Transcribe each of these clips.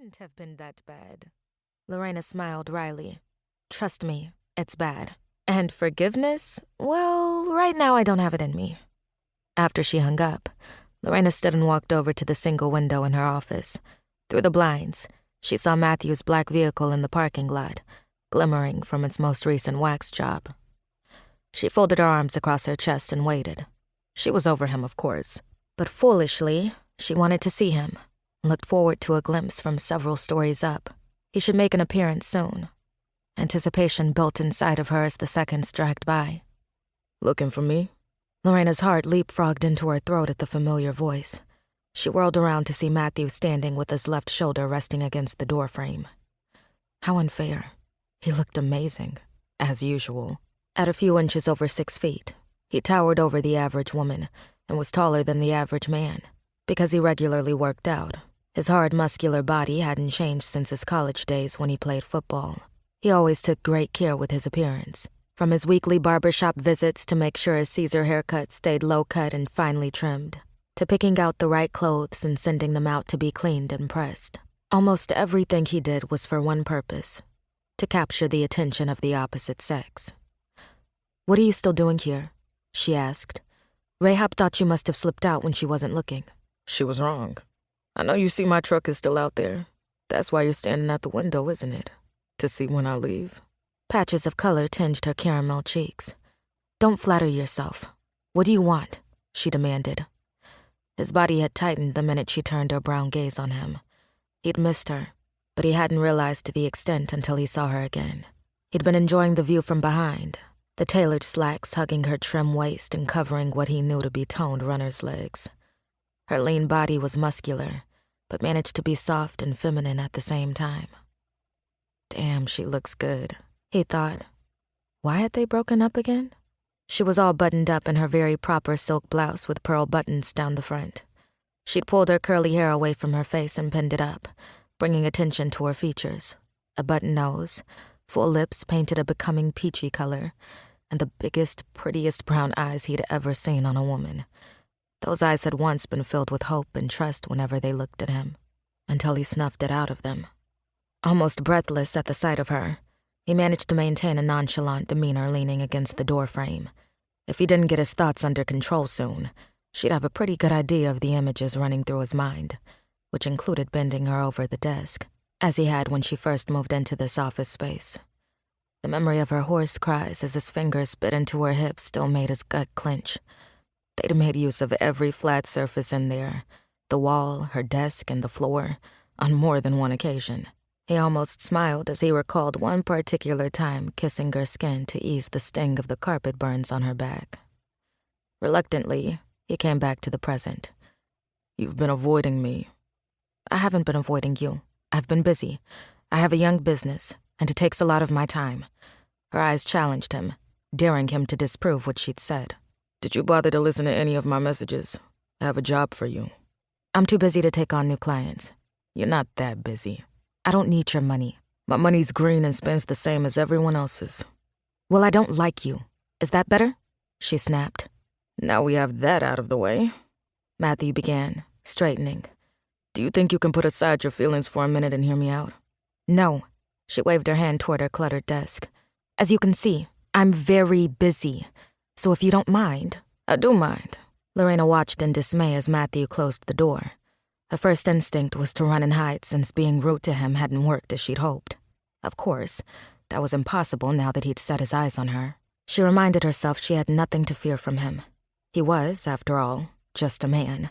couldn't have been that bad. Lorena smiled wryly. Trust me, it's bad. And forgiveness? Well, right now I don't have it in me. After she hung up, Lorena stood and walked over to the single window in her office. Through the blinds, she saw Matthew's black vehicle in the parking lot, glimmering from its most recent wax job. She folded her arms across her chest and waited. She was over him, of course, but foolishly, she wanted to see him, looked forward to a glimpse from several stories up. He should make an appearance soon. Anticipation built inside of her as the seconds dragged by. Looking for me? Lorena's heart leapfrogged into her throat at the familiar voice. She whirled around to see Matthew standing with his left shoulder resting against the doorframe. How unfair. He looked amazing, as usual. At a few inches over 6 feet, he towered over the average woman and was taller than the average man. Because he regularly worked out, his hard, muscular body hadn't changed since his college days when he played football. He always took great care with his appearance, from his weekly barbershop visits to make sure his Caesar haircut stayed low-cut and finely trimmed, to picking out the right clothes and sending them out to be cleaned and pressed. Almost everything he did was for one purpose: to capture the attention of the opposite sex. "What are you still doing here?" she asked. "Rahab thought you must have slipped out when she wasn't looking." She was wrong. I know you see my truck is still out there. That's why you're standing at the window, isn't it? To see when I leave. Patches of color tinged her caramel cheeks. "Don't flatter yourself. What do you want?" she demanded. His body had tightened the minute she turned her brown gaze on him. He'd missed her, but he hadn't realized the extent until he saw her again. He'd been enjoying the view from behind, the tailored slacks hugging her trim waist and covering what he knew to be toned runner's legs. Her lean body was muscular, but managed to be soft and feminine at the same time. Damn, she looks good, he thought. Why had they broken up again? She was all buttoned up in her very proper silk blouse with pearl buttons down the front. She'd pulled her curly hair away from her face and pinned it up, bringing attention to her features. A button nose, full lips painted a becoming peachy color, and the biggest, prettiest brown eyes he'd ever seen on a woman. Those eyes had once been filled with hope and trust whenever they looked at him, until he snuffed it out of them. Almost breathless at the sight of her, he managed to maintain a nonchalant demeanor leaning against the doorframe. If he didn't get his thoughts under control soon, she'd have a pretty good idea of the images running through his mind, which included bending her over the desk, as he had when she first moved into this office space. The memory of her hoarse cries as his fingers bit into her hips still made his gut clench. They'd made use of every flat surface in there, the wall, her desk, and the floor, on more than one occasion. He almost smiled as he recalled one particular time kissing her skin to ease the sting of the carpet burns on her back. Reluctantly, he came back to the present. "You've been avoiding me." "I haven't been avoiding you. I've been busy. I have a young business, and it takes a lot of my time." Her eyes challenged him, daring him to disprove what she'd said. "Did you bother to listen to any of my messages? I have a job for you." "I'm too busy to take on new clients." "You're not that busy." "I don't need your money." "My money's green and spends the same as everyone else's." "Well, I don't like you. Is that better?" she snapped. "Now we have that out of the way," Matthew began, straightening. "Do you think you can put aside your feelings for a minute and hear me out?" "No." She waved her hand toward her cluttered desk. "As you can see, I'm very busy. So if you don't mind..." "I do mind." Lorena watched in dismay as Matthew closed the door. Her first instinct was to run and hide since being rude to him hadn't worked as she'd hoped. Of course, that was impossible now that he'd set his eyes on her. She reminded herself she had nothing to fear from him. He was, after all, just a man.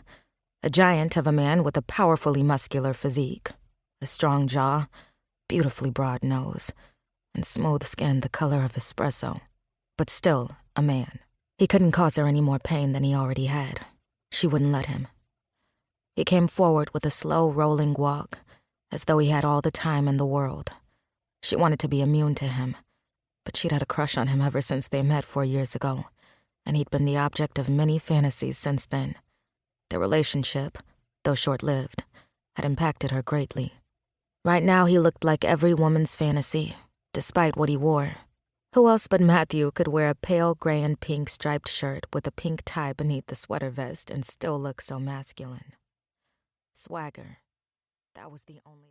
A giant of a man with a powerfully muscular physique, a strong jaw, beautifully broad nose, and smooth skin the color of espresso. But still a man. He couldn't cause her any more pain than he already had. She wouldn't let him. He came forward with a slow, rolling walk, as though he had all the time in the world. She wanted to be immune to him, but she'd had a crush on him ever since they met 4 years ago, and he'd been the object of many fantasies since then. Their relationship, though short-lived, had impacted her greatly. Right now he looked like every woman's fantasy, despite what he wore. Who else but Matthew could wear a pale gray and pink striped shirt with a pink tie beneath the sweater vest and still look so masculine? Swagger. That was the only